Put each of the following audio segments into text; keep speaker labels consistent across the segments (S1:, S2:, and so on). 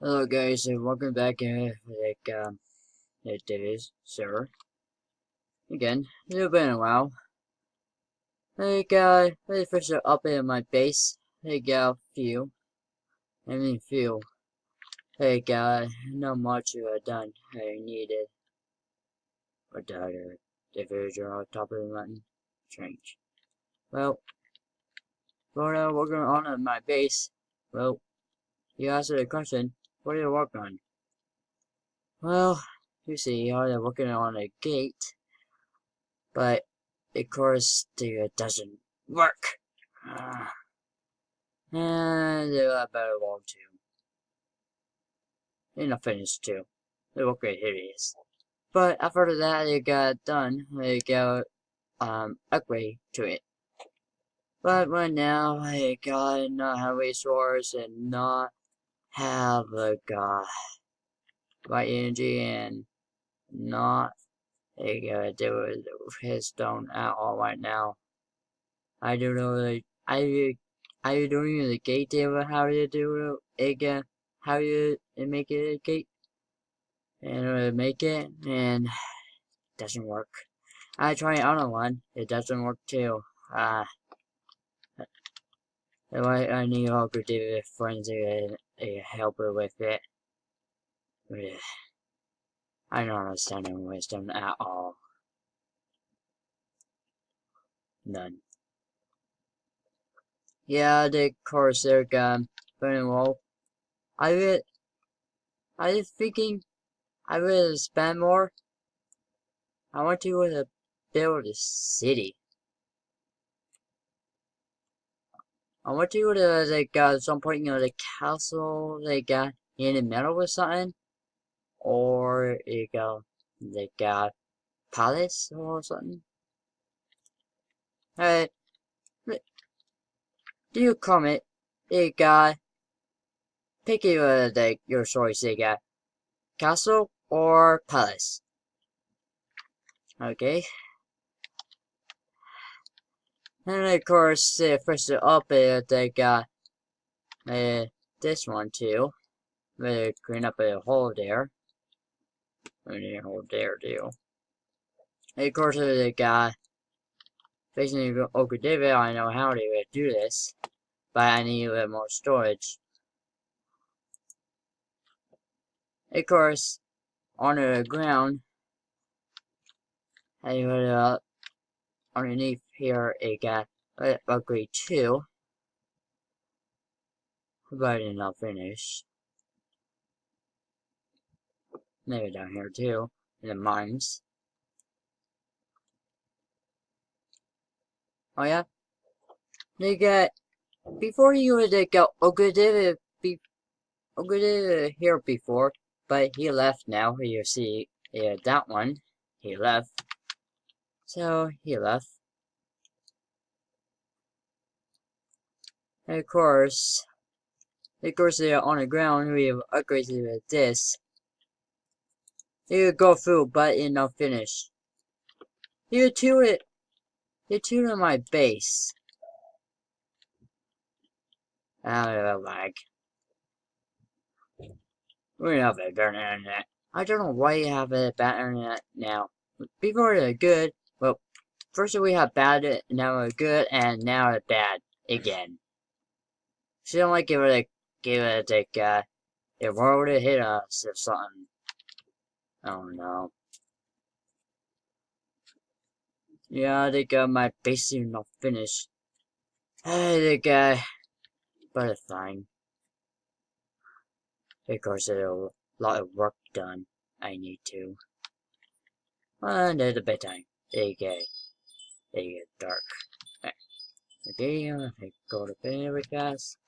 S1: Hello guys, and welcome back it is server. Again, it's been a while. Let's first update my base. Few. Few. Not much done. I needed. But the villager on top of the mountain. Strange. Well, for working on my base. Well, you asked the question, what do you work on? Well, you see, I'm working on a gate. But of course it doesn't work. And a better wall too. And a finish too. They look great hideous. But after that it got done, they got upgrade to it. But right now I got not have resource and not have right energy and not do his stone at all right now. I don't know are you doing the gate there? How you do it again? How you make it a gate and make it and it doesn't work. I try another one. It doesn't work too. I need all good friends to help her with it. I don't understand her wisdom at all. None. Yeah, the course they're burning wall. I was thinking I will spend more. I want to build a city. I want to some point the castle in the middle or something, or palace or something. Hey, do you comment? Pick your choice. Castle or palace. Okay. And of course, first up, they got this one too. They clean up a hole there. A hole there too. And of course, they got facing Okudeva. I know how to do this, but I need a little more storage. Of course, on the ground, I put underneath here it got upgrade 2, but not finished. Maybe down here too, in the mines. Oh yeah, they got before you would go Okudeva here before, but he left now. You see, that one he left. So he left. And of course, they are on the ground. We have upgraded with this. You go through, but it's not finished. You tuned my base. I lag. We have a better internet. I don't know why you have a bad internet now. Before they're good, well, first we have bad, now we're good, and now it's bad again. She don't like give it a world to hit us or something. Oh no. Yeah, they got my base is not finished. Hey, but it's fine. Of course, there's a lot of work done. I need to. And there's a bedtime. They get dark. Okay, I go to bed very fast.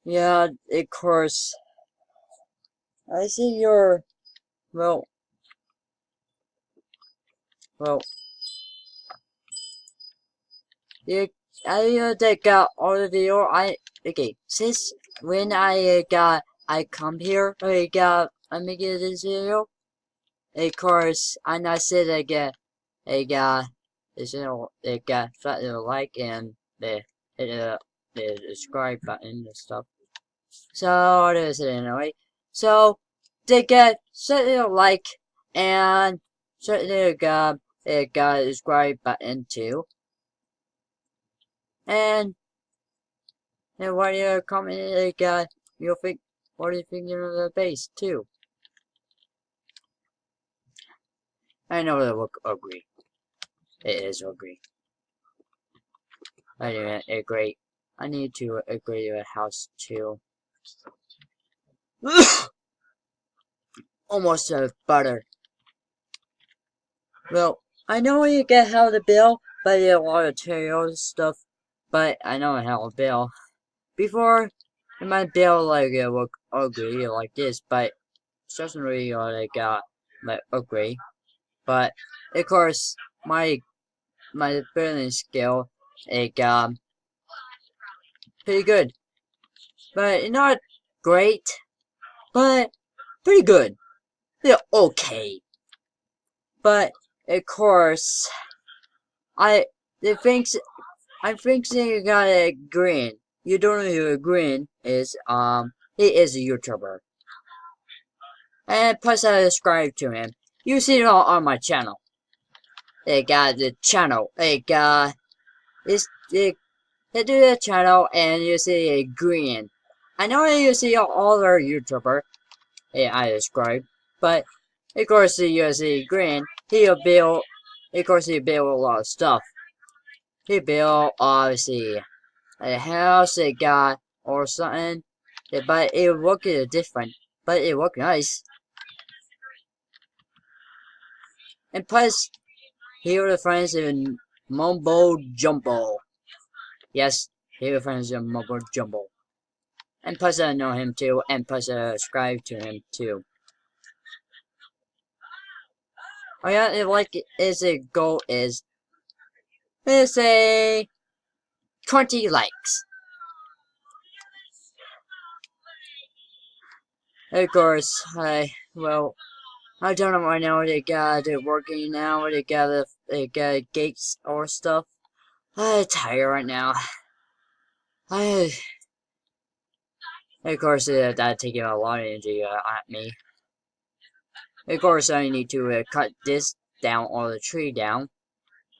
S1: Yeah, of course. I see your well. Yeah, I take all the video. Okay. Since when I come here, I make this video. Of course, and I said I got this channel. Flat like and the the subscribe button and stuff. So it is anyway. So they get certainly a like and certainly got a subscribe button too. And what you comment you'll think what do you think of the base too? I know they will agree. It is agree. I didn't agree. I need to agree with house too. Almost butter. Well, I know you get how to build, but a lot of materials stuff. But I know how to build. Before, it might build like it look ugly like this, but it doesn't really like ugly. But of course, my building skill it pretty good, but not great, but pretty good. They're okay. But of course, I'm thinking you got a green. You don't know who a green is. He is a YouTuber. And plus I subscribe to him. You see it all on my channel. They got the channel. They got this they do the channel and you see a green. I know you see all other YouTuber I subscribe, but of course you see green, he'll build a lot of stuff. He built obviously a house they got or something. But it looked different. But it looked nice. And plus, he was friends in Mumbo Jumbo. Yes, he was friends in Mumbo Jumbo. And plus I know him too, and plus I subscribe to him too. Oh yeah, his goal is, let's say, 20 likes. Of course, I don't know right now. They got it working now. They got gates or stuff. I'm tired right now. Of course, that's taking a lot of energy at me. Of course, I need to cut this down or the tree down.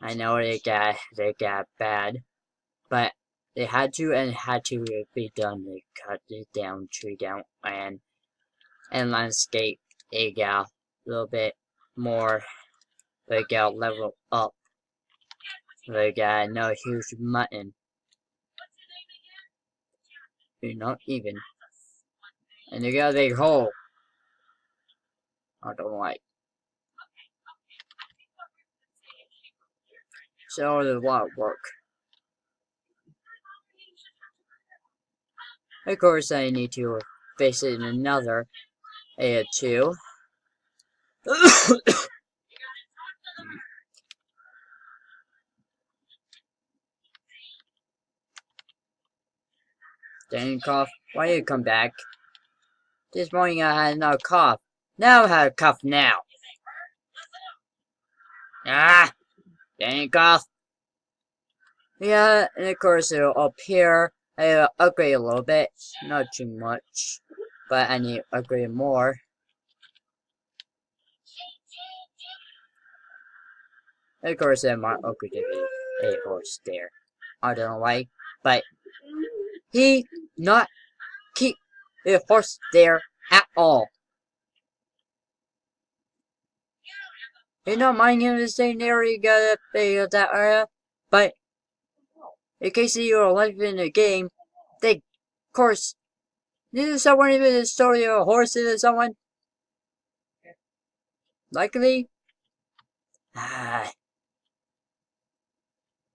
S1: I know they got bad, but they had to and had to be done. They cut it down, tree down, and landscape. They got a little bit more. They got level up. They got no huge mountain. You're not even. And they got a big hole. I don't like. So there's a lot of work. Of course, I need to fix it in another two. Dang cough, why you come back? This morning I had no cough. Now I have a cough now. Ah, dang cough. Yeah, and of course up here I upgrade a little bit, not too much, but I need to upgrade more. Of course I might upgrade a horse there. I don't know why, but he not keep the horse there at all. He not mind him to stay near you got that area, but in case you're alive in the game, they, of course, did someone even story a horse to someone? Likely? Ah.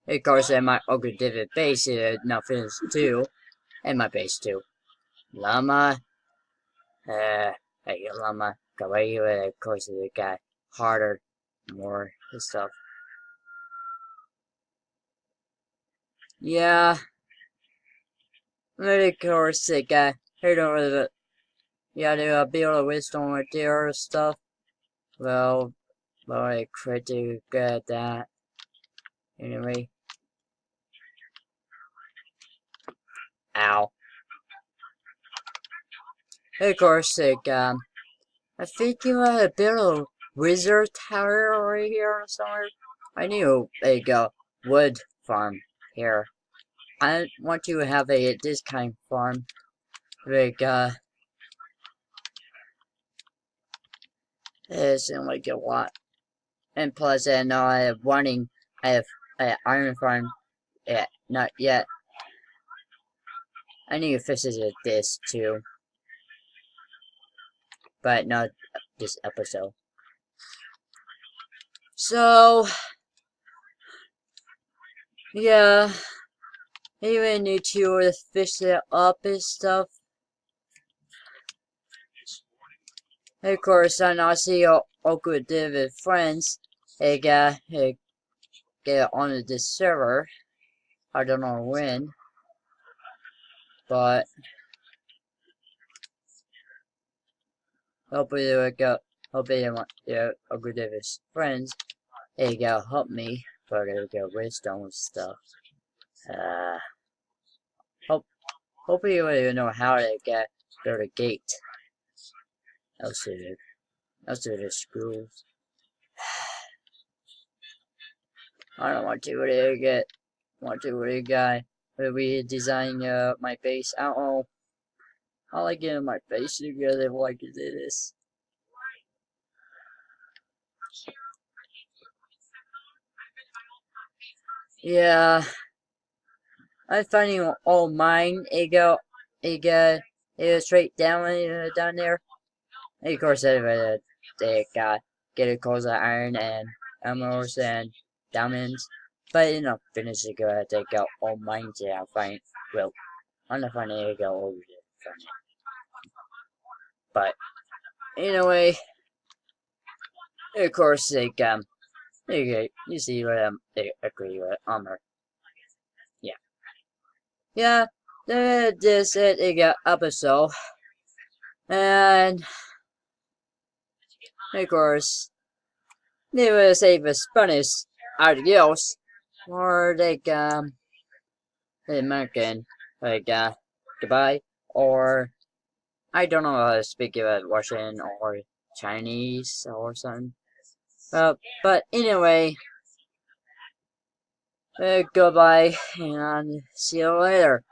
S1: Of course, I might upgrade the base now finished too, and my base too. Llama, hey llama, kawaii, of course, it got harder, more stuff. Yeah, but of course, it got heard over the, yeah, they build a wisdom right there stuff. Well, I critically get that. Anyway. Ow. Of course, like, I think you had a bit of wizard tower over here somewhere. I knew a wood farm here. I want to have this kind of farm. Like, it seems like a lot. And plus, I know I have an iron farm. Yeah, not yet. I need to visit this too. But not this episode. So, yeah. Even need to fish it up and stuff. Of course, I not see all good with friends. They get on this server. I don't know when, but hopefully they go. Hopefully they're good with his friends. They go help me, but they go wisdom and stuff. Hopefully you don't know how to get through the gate. Else to the schools. I don't want to really redesign my base. I don't know. I like getting my face together if I can do this. Yeah. I'm finding all mine. It go straight down there. And of course, they got get a cause of iron and emeralds and diamonds. But you know, finish it good. They got all mine there. I'm not finding it go over there. But anyway, of course, you see what they agree with armor. Yeah. Yeah, this is a episode. And of course, they will say the Spanish adios, or the American goodbye, or I don't know how to speak about Russian or Chinese or something. But anyway, goodbye and see you later.